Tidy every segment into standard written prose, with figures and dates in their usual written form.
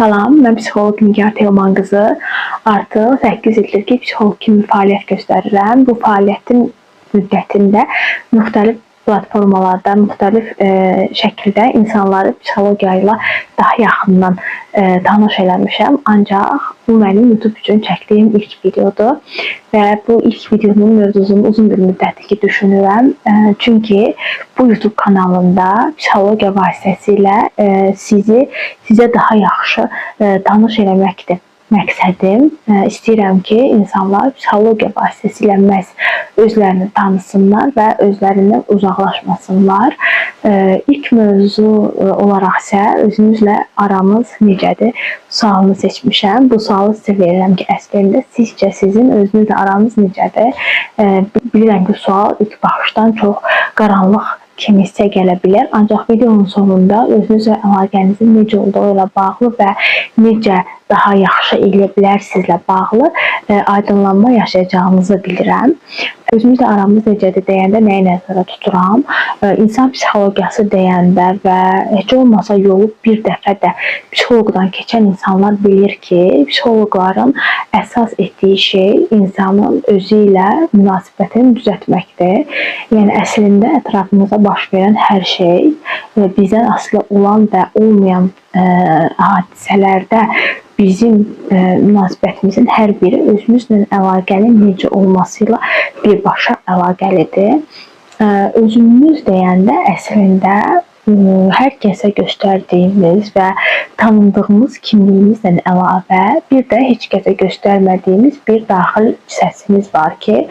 Salam, mən psixoloq Nigar Teoman qızı. Artıq 8 ildir ki, psixoloq kimi fəaliyyət göstərirəm. Bu fəaliyyətin müddətində müxtəlif platformalarda, müxtəlif şəkildə insanları psixologiya ilə daha yaxından tanış eləmişəm. Ancaq bu mənim YouTube üçün çəkdiyim ilk videodur və bu ilk videonun mövzusunu uzun bir müddətdir ki, düşünürəm. Çünki bu YouTube kanalında psixologiya vasitəsilə sizə daha yaxşı tanış eləməkdir məqsədim. İstəyirəm ki, insanlar psixologiya vasitəsilə məhz özlərini tanısınlar və özlərindən uzaqlaşmasınlar. İlk mövzu olaraq isə özünüzlə aramız necədir sualını seçmişəm. Bu sualı sizə verirəm ki, əslində sizcə sizin özünüzlə aranız necədir? Bilirəm ki, sual ilk baxışdan çox qaranlıq kimi hissə gələ bilər. Ancaq videonun sonunda özünüzlə əlaqənizin necə olduğu ilə bağlı və necə daha yaxşı eləyə bilərsizlə bağlı aydınlanma yaşayacağınızı bilirəm. Özümüzlə aramız necədir deyəndə nəyi nəzərdə tuturam? İnsan psixologiyası deyəndə və heç olmasa yolu bir dəfə də psixoloqdan keçən insanlar bilir ki, psixoloqların əsas etdiyi şey insanın özü ilə münasibətini düzəltməkdir. Yəni əslində ətrafımıza baş verən hər şey bizdən asılı olan və olmayan hadisələrdə bizim münasibətimizin hər biri özümüzlə əlaqənin necə olmasıyla birbaşa əlaqəlidir. Özümüz deyəndə əslində hər kəsə göstərdiyimiz və tanındığımız kimliyimizlə əlavə bir də heç kəsə göstərmədiyimiz bir daxili səsimiz var ki,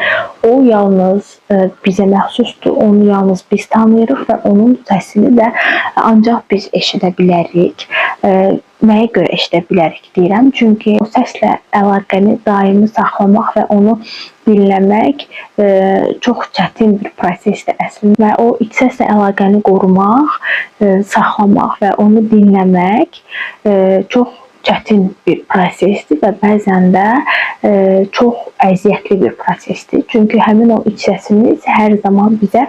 o yalnız bizə məxsusdur, onu yalnız biz tanıyırıq və onun səsini də ancaq biz eşidə bilərik. Nəyə görə eşidə bilərik deyirəm? Çünki o səslə əlaqəni daimi saxlamaq və onu dinləmək çox çətin bir prosesdir əslində və o iç səslə əlaqəni qorumaq, saxlamaq və onu dinləmək çox çətin bir prosesdir və bəzən də çox əziyyətli bir prosesdir. Çünki həmin o iç səsimiz hər zaman bizə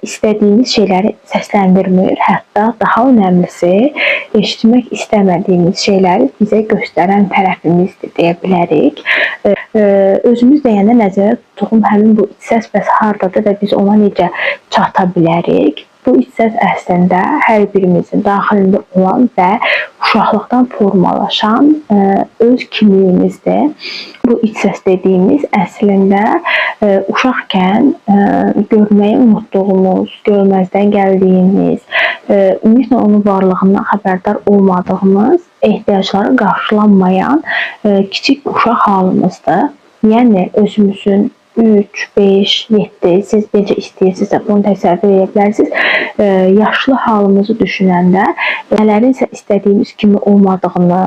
istədiyimiz şeyləri səsləndirmir. Hətta daha önəmlisi, eşitmək istəmədiyimiz şeyləri bizə göstərən tərəfimizdir deyə bilərik. Özümüz deyəndə nəzərdə tutduğum həmin bu iç səs bəs hardadır və biz ona necə çata bilərik? Bu iç səs əslində hər birimizin daxilində olan və uşaqlıqdan formalaşan öz kimliyimizdir. Bu iç səs dediyimiz əslində uşaqkən görməyi unutduğumuz, görməzdən gəldiyimiz, ümumiyyətlə onun varlığından xəbərdar olmadığımız, ehtiyacları qarşılanmayan kiçik uşaq halımızdır. Yəni özümüzün 3, 5, 7, siz necə istəyirsinizsə bunu təsəvvür edə bilərsiniz. Yaşlı halımızı düşünəndə nələrin isə istədiyimiz kimi olmadığını,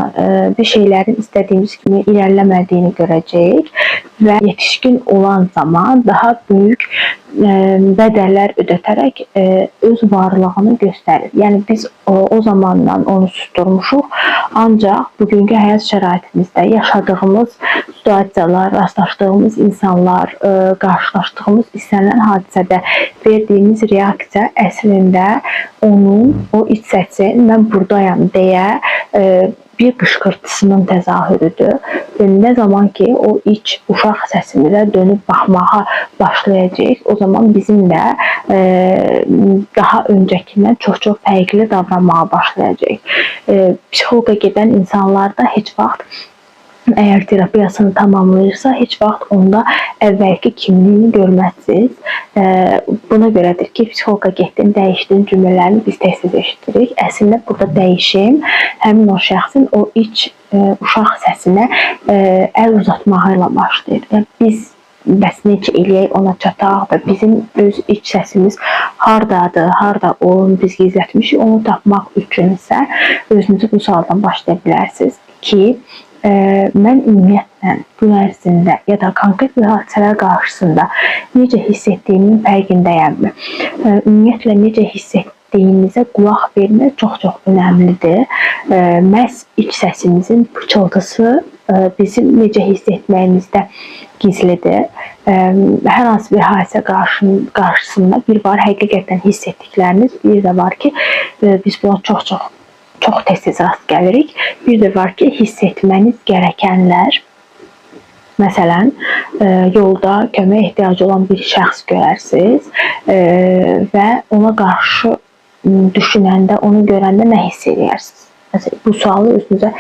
bir şeylərin istədiyimiz kimi irəliləmədiyini görəcəyik və yetişkin olan zaman daha böyük bədəllər ödətərək öz varlığını göstərir. Yəni biz o zamandan onu susturmuşuq, ancaq bugünkü həyat şəraitimizdə yaşadığımız situasiyalar, rastlaşdığımız insanlar, qarşılaşdığımız istənilən hadisədə verdiyimiz reaksiya əslində onun o iç səsi mən buradayam deyə bir qışqırtısının təzahürüdür. Nə zaman ki o iç uşaq səsimizə dönüb baxmağa başlayacaq, o zaman bizim də daha öncəkindən çox fərqli davranmağa başlayacaq. Psixoloqa gedən insanlar da heç vaxt əgər terapiyasını tamamlayırsa, heç vaxt onda əvvəlki kimliyini görməzsiniz. Buna görədir ki, psixoloqa getdin, dəyişdin cümlələrini biz tez-tez eşitirik. Əslində burada dəyişim həmin o şəxsin o iç uşaq səsinə əl uzatmağı ilə başlayır. Yəni, biz bəs necə eləyək ona çataq və bizim öz iç səsimiz hardadır, harda onu biz gizlətmişik, onu tapmaq üçünsə özünüzü bu sualdan başlaya bilərsiniz ki, mən ümumiyyətlə gün ərzində ya da konkret bir hadisələr qarşısında necə hiss etdiyimin fərqindəyəmmi? Ümumiyyətlə necə hiss etdiyimizə qulaq vermək çox önəmlidir. Məhz iç səsimizin pıçıltısı bizim necə hiss etməyimizdə gizlidir. Hər hansı bir hadisə qarşısında bir var həqiqətən hiss etdikləriniz, bir də var ki, biz buna çox çox tez-tez rast gəlirik. Bir də var ki, hiss etməniz gərəkənlər. Məsələn, yolda kömək ehtiyacı olan bir şəxs görərsiniz və ona qarşı düşünəndə, onu görəndə nə hiss edərsiniz? Məsələn, bu sualı özünüzə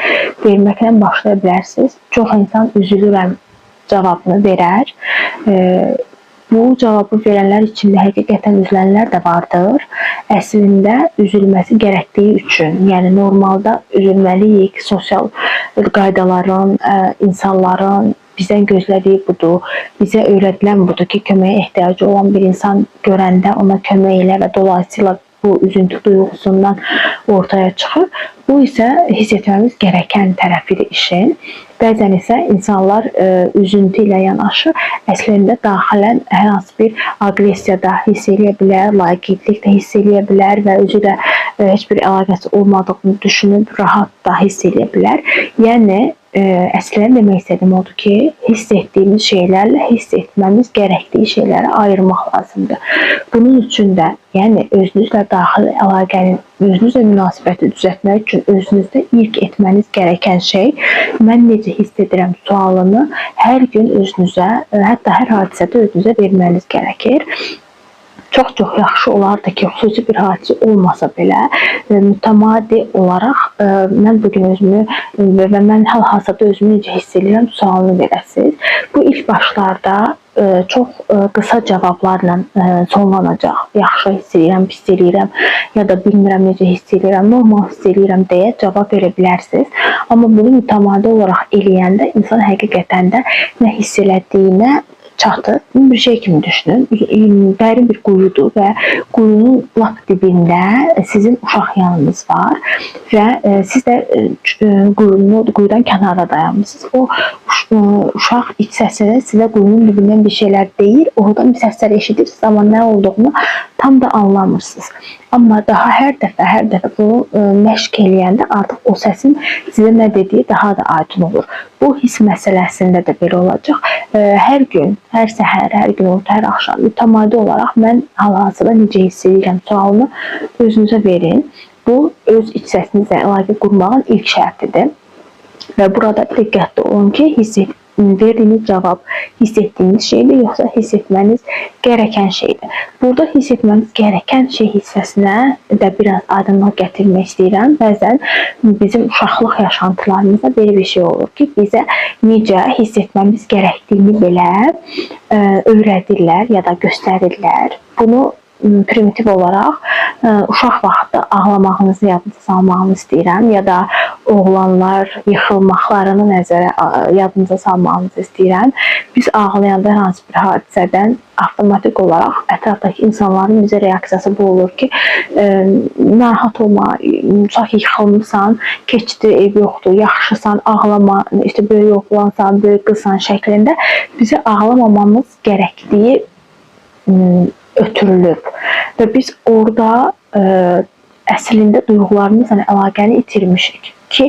verməklə başlaya bilərsiniz. Çox insan üzülürəm cavabını verər. Bu cavabı verənlər içində həqiqətən üzülənlər də vardır. Əslində üzülməsi gərəkdiyi üçün, yəni normalda üzülməliyik, sosial qaydaların, insanların bizdən gözlədiyi budur, bizə öyrədilən budur ki, köməyə ehtiyacı olan bir insan görəndə ona kömək elə və dolayısıyla bu üzüntü duyğusundan ortaya çıxır. Bu isə hiss etməmiz gərəkən tərəfidir işin. Bəzən isə insanlar üzüntü ilə yanaşı əslində daxilən hər hansı bir aqressiya da hiss edə bilər, laqeydlik də hiss edə bilər və özü də heç bir əlaqəsi olmadığını düşünüb rahat da hiss edə bilər. Yəni əslində demək istədiyim odur ki, hiss etdiyimiz şeylərlə hiss etməmiz gərəkdiyi şeyləri ayırmaq lazımdır. Bunun üçün də, yəni özünüzlə daxili əlaqəni, özünüzlə münasibəti düzəltmək üçün özünüzdə ilk etməniz gərəkən şey, mən necə hiss edirəm sualını hər gün özünüzə, hətta hər hadisədə özünüzə verməniz gərəkir. Çox-çox yaxşı olardı ki, xüsusi bir hadisə olmasa belə, mütəmadi olaraq mən bugün özümü və mən hal-hazırda özümü necə hiss edirəm sualını verəsiniz. Bu ilk başlarda çox qısa cavablarla sonlanacaq. Yaxşı hiss edirəm, pis edirəm ya da bilmirəm necə hiss edirəm, normal hiss edirəm deyə cavab verə bilərsiniz. Amma bunu mütəmadi olaraq eləyəndə insan həqiqətən də nə hiss elədiyinə çatır. Bir şey kimi düşünün. Dərin bir quyudur və quyunun lap dibində sizin uşaq yanınız var və siz də quyudan kənarda dayanmışsınız. O uşaq iç səsini sizə quyunun dibindən bir şeylər deyir, oradan bir səslər eşidirsiniz, amma nə olduğunu tam da anlamırsınız. Amma daha hər dəfə bunu məşq eləyəndə artıq o səsin sizə nə dediyi daha da aydın olur. Bu hiss məsələsində də belə olacaq. Hər gün, hər səhər, hər gün, hər axşam mütəmadi olaraq mən hal-hazırda necə hiss edirəm sualını özünüzə verin. Bu, öz iç səsinizlə əlaqə qurmağın ilk şərtidir. Və burada diqqətli olun ki, verdiyiniz cavab hiss etdiyiniz şeydir, yoxsa hiss etməniz gərəkən şeydir. Burada hiss etməniz gərəkən şey hissəsinə də biraz aydınlıq gətirmək istəyirəm. Bəzən bizim uşaqlıq yaşantılarımızda belə bir şey olur ki, bizə necə hiss etməmiz gərəkdiyini belə öyrədirlər ya da göstərirlər. Bunu primitiv olaraq uşaq vaxtı ağlamağınızı yadınıza salmağını istəyirəm ya da oğlanlar yıxılmaqlarını yadınıza salmağınızı istəyirəm. Biz ağlayanda hər hansı bir hadisədən avtomatik olaraq ətrafdakı insanların bizə reaksiyası bu olur ki, narahat olma, uşaq yıxılmısan, keçdi, ev yoxdur, yaxşısan, ağlama, işte böyük oğlansan, böyük qızsan şəklində bizə ağlamamamız gərəkdiyi ötürülüb və biz orada əslində duyğularımızla əlaqəni itirmişik ki,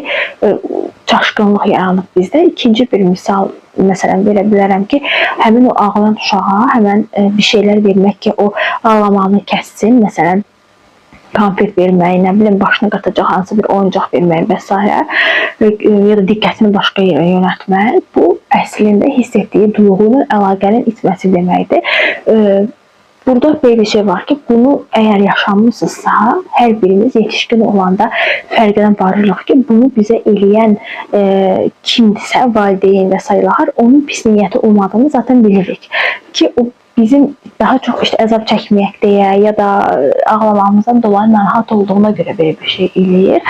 çaşqınlıq yaranıb bizdə. İkinci bir misal, məsələn, verə bilərəm ki, həmin o ağlayan uşağa həmən bir şeylər vermək ki, o ağlamağını kəssin, məsələn, konfet vermək, nə bilim, başına qatacaq hansı bir oyuncaq vermək və s. ya da diqqətini başqa yerə yönəltmək, bu əslində hiss etdiyi duyğunun əlaqənin itməsi deməkdir. Burada belə bir şey var ki, bunu əgər yaşanmışsınızsa, hər birimiz yetişkin olanda fərqinə varırıq ki, bunu bizə eləyən kimdirsə, valideyn və sayılar, onun pis niyyəti olmadığını zaten bilirik. Ki, o bizim daha çox işte əzab çəkməyək deyə ya da ağlamamızdan dolayı narahat olduğuna görə belə bir şey eləyir.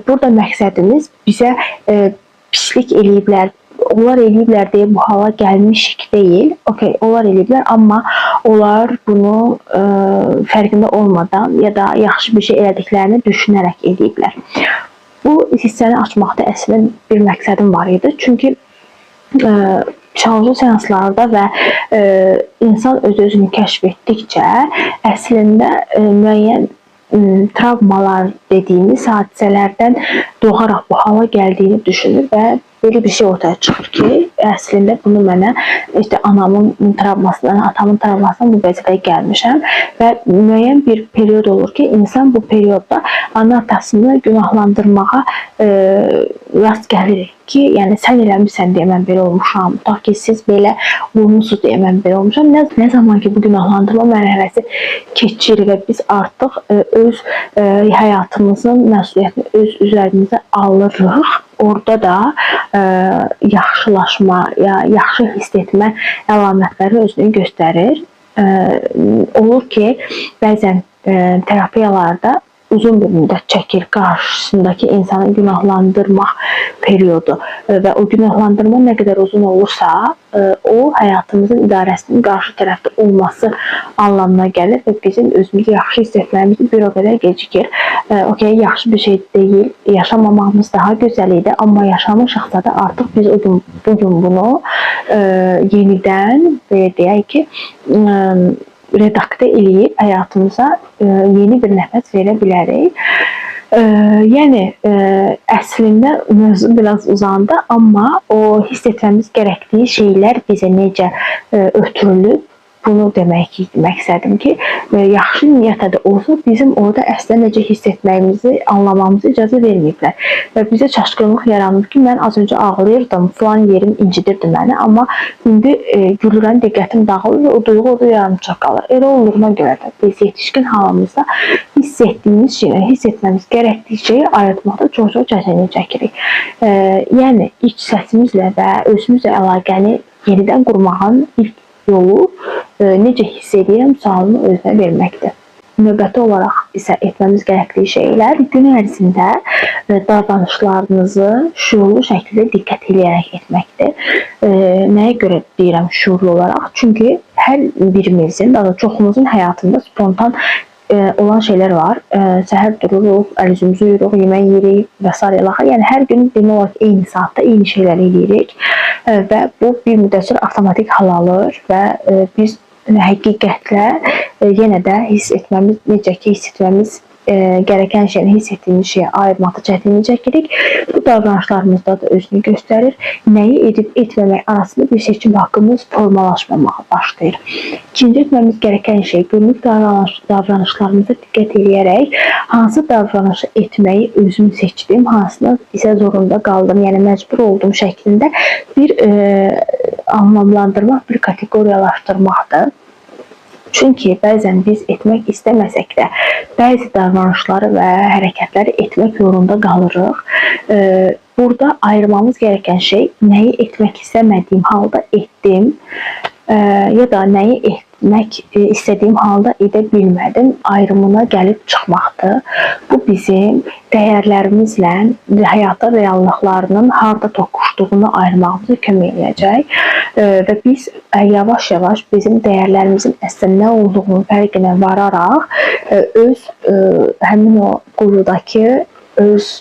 Burada məqsədimiz bizə pislik eləyiblər, onlar eləyiblər deyə bu hala gəlmişik deyil. Okay, onlar eləyiblər, amma onlar bunu fərqində olmadan ya da yaxşı bir şey elədiklərini düşünərək eləyiblər. Bu hissəni açmaqda əslində bir məqsədim var idi. Çünki psixoloji seanslarda və insan öz-özünü kəşf etdikcə əslində müəyyən travmalar dediyimiz hadisələrdən doğaraq bu hala gəldiyini düşünür və belə bir şey ortaya çıxır ki, əslində bunu mənə işte anamın travmasından, atamın travmasından bu vəziyyətə gəlmişəm və müəyyən bir period olur ki, insan bu periodda ana atasını günahlandırmağa rast gəlir ki, yəni sən eləmirsən deyə mən belə olmuşam, tutaq ki, siz belə olmuşsunuz deyə mən belə olmuşam. Nə zaman ki bu günahlandırma mərhələsi keçir və biz artıq öz həyatımızın məsuliyyətini öz üzərimizə alırıq, orada da yaxşılaşma, yaxşı hiss etmə əlamətləri özünü göstərir. Olur ki, bəzən terapiyalarda uzun bir müddət çəkir qarşısındakı insanı günahlandırmaq periodu və o günahlandırma nə qədər uzun olursa, o həyatımızın idarəsinin qarşı tərəfdə olması anlamına gəlir və bizim özümüzü yaxşı hiss etməyimiz bir o qədər gecikir. Okay, yaxşı bir şey deyil, yaşamamamız daha gözəl idi, amma yaşamışıqsa da artıq biz bugün bunu yenidən və deyək ki, redaktə eləyib həyatımıza yeni bir nəfəs verə bilərik. Yəni əslində mövzu biraz uzandı, amma o hiss etməmiz gərəkdiyi şeylər bizə necə ötürülüb, bunu demək məqsədim ki, yaxşı niyyətə də olsa bizim orada əslində necə hiss etməyimizi, anlamamızı icazə verməyiblər. Və bizə çaşqınlıq yaranır ki, mən az öncə ağlayırdım, falan yerim incidirdi məni, amma indi gülürəm, diqqətim dağılır və o duyğu orada yarımçıq qalır. Elə olduğuna görə də biz yetişkin halımızda hiss etdiyimiz şeyi, hiss etməmiz gərəkdiyi şeyi ayırtmaqda çox-çox çətinlik çəkirik. Yəni, iç səsimizlə və özümüzlə əlaqəni yenidən qurmağın ilk yolu necə hiss edirəm sualını özünə verməkdir. Növbəti olaraq isə etməmiz gərəkdiyi şeylər gün ərzində davranışlarınızı şuurlu şəkildə diqqət edərək etməkdir. Nəyə görə deyirəm şuurlu olaraq? Çünki hər birimizin, daha da çoxumuzun həyatında spontan olan şeylər var. Səhər dururuq, əl-üzümüzü yuyuruq, yemək yeyirik və s. Yəni hər gün demək olar ki, eyni saatda eyni şeyləri edirik və bu bir müddət sonra avtomatik hal alır və biz həqiqətlə yenə də hiss etməmiz, necə ki hiss etməmiz gərəkən şeyini hiss etdiyimiz şeyə ayırmaqda çətinlik çəkirik. Bu davranışlarımızda da özünü göstərir. Nəyi edib etməmək arasında bir seçim haqqımız formalaşmamağa başlayır. İkinci etməmiz gərəkən şey günlük davranışlarımıza diqqət edərək hansı davranışı etməyi özüm seçdim, hansını isə zorunda qaldım, yəni məcbur olduğum şəklində bir anlamlandırmaq, bir kateqoriyalaşdırmaqdır. Çünki bəzən biz etmək istəməsək də bəzi davranışları və hərəkətləri etmək yolunda qalırıq. Burada ayırmamız gərəkən şey nəyi etmək istəmədiyim halda etdim ya da nəyi etmək istədiyim halda edə bilmədim ayrımına gəlib çıxmaqdır. Bu bizim dəyərlərimizlə həyata reallıqlarının harda toqquşduğunu ayırmağımıza kömək edəcək və biz yavaş-yavaş bizim dəyərlərimizin əslində nə olduğunu fərqinə vararaq öz həmin o quyudakı öz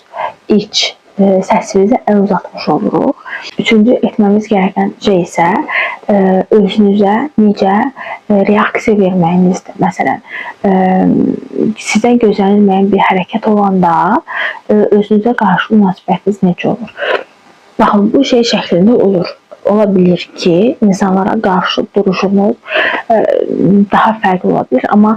iç səsimizə əl uzatmış oluruq. Üçüncü etməmiz gərəkən şey isə özünüzə necə reaksiya verməyinizdir. Məsələn, sizdən gözlənilməyən bir hərəkət olanda özünüzə qarşı münasibətiniz necə olur? Baxın, bu şey şəklində olur. Ola bilir ki, insanlara qarşı duruşunuz daha fərqli ola bilir, amma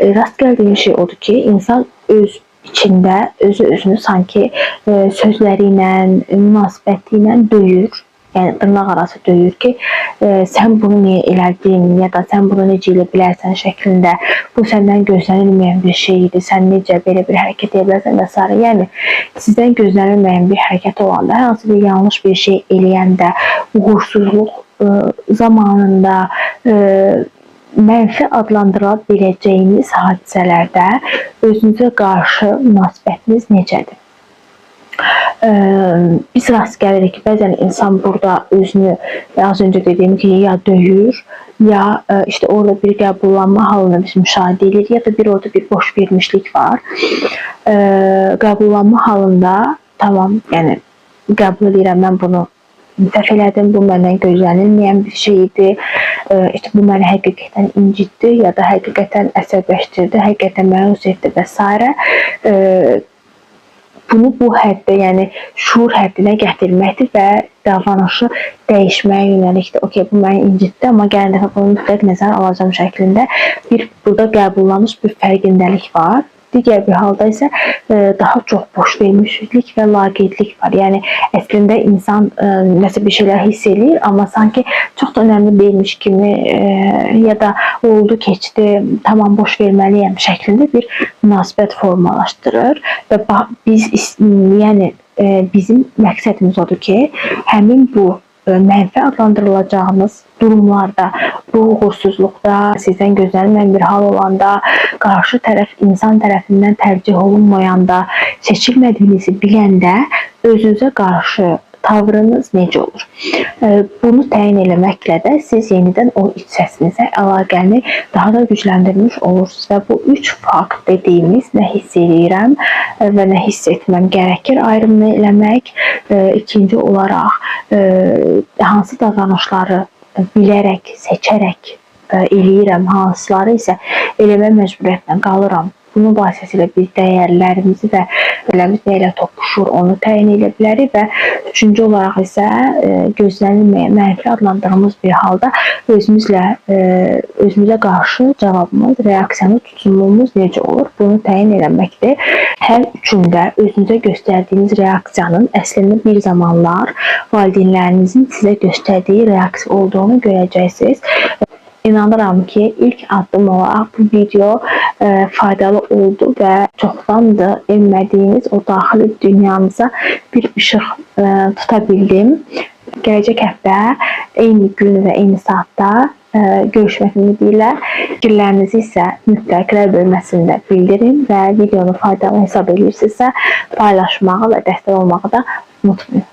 rast gəldiyim şey odur ki, insan öz içində özünü sanki sözləri ilə, münasibəti ilə döyür. Yəni, dırnaq arası döyür ki, sən bunu niyə elədin ya da sən bunu necə elə bilərsən şəklində, bu səndən gözlənilməyən bir şey idi, sən necə belə bir hərəkət edə bilərsən və s. Yəni, sizdən gözlənilməyən bir hərəkət olanda, hər hansı bir yanlış bir şey eləyəndə, uğursuzluq zamanında, mənfi adlandıra biləcəyiniz hadisələrdə özünüzə qarşı münasibətiniz necədir? Biz rast gəlirik ki, bəzən insan burada özünü, az öncə dediyim ki, ya döyür, ya işte orada bir qəbullanma halını biz müşahidə edirik, ya da orada bir boş vermişlik var. Qəbullanma halında, tamam, yəni qəbul edirəm, mən bunu dəf elədim, bu məndən gözlənilməyən bir şey idi, işte bu məni həqiqətən incitdi, ya da həqiqətən əsəbləşdirdi, həqiqətən məyus etdi və s. bunu bu həddə, yəni şuur həddinə gətirməkdir və davranışı dəyişməyə yönəlikdir. Okay, bu məni incitdi, amma gələn dəfə bunu mütləq nəzərə alacağım şəklində burada qəbullanmış bir fərqindəlik var. Digər bir halda isə daha çox boş vermişlik və laqeydlik var. Yəni əslində insan nəsə bir şeylər hiss edir, amma sanki çox da önəmli deyilmiş kimi ya da oldu, keçdi, tamam boş verməliyəm şəklində bir münasibət formalaşdırır və bizim məqsədimiz odur ki, həmin bu mənfi adlandırılacağınız durumlarda, bu uğursuzluqda, sizdən gözlənilməyən bir hal olanda, qarşı tərəf insan tərəfindən tərcih olunmayanda, seçilmədiyinizi biləndə özünüzə qarşı tavrınız necə olur? Bunu təyin eləməklə də siz yenidən o iç səsinizə əlaqəni daha da gücləndirmiş olursunuz və bu 3 fakt dediyimiz nə hiss edirəm və nə hiss etməm gərəkir ayrımını eləmək. İkinci olaraq hansı davranışları bilərək, seçərək eləyirəm, hansıları isə eləmə məcburiyyətlə qalıram. Bunun vasitəsilə biz dəyərlərimizi və eləmiz nə ilə toqquşur, onu təyin edə bilərik və üçüncü olaraq isə gözlənilməyən mənfi adlandırdığımız bir halda özümüzə qarşı cavabımız, reaksiyanı, tutumumuz necə olur, bunu təyin eləməkdir. Hər üçündə özünüzə göstərdiyiniz reaksiyanın əslində bir zamanlar valideynlərinizin sizə göstərdiyi reaksiya olduğunu görəcəksiniz. İnanıram ki, ilk addım olaraq bu video faydalı oldu və çoxdandır bilmədiyiniz o daxili dünyanıza bir işıq tuta bildim. Gələcək həftə eyni gün və eyni saatda görüşmək ümidi ilə fikirlərinizi isə mütləq rəy bölməsində bildirin və videonu faydalı hesab edirsinizsə paylaşmağı və dəstək olmağı da unutmayın.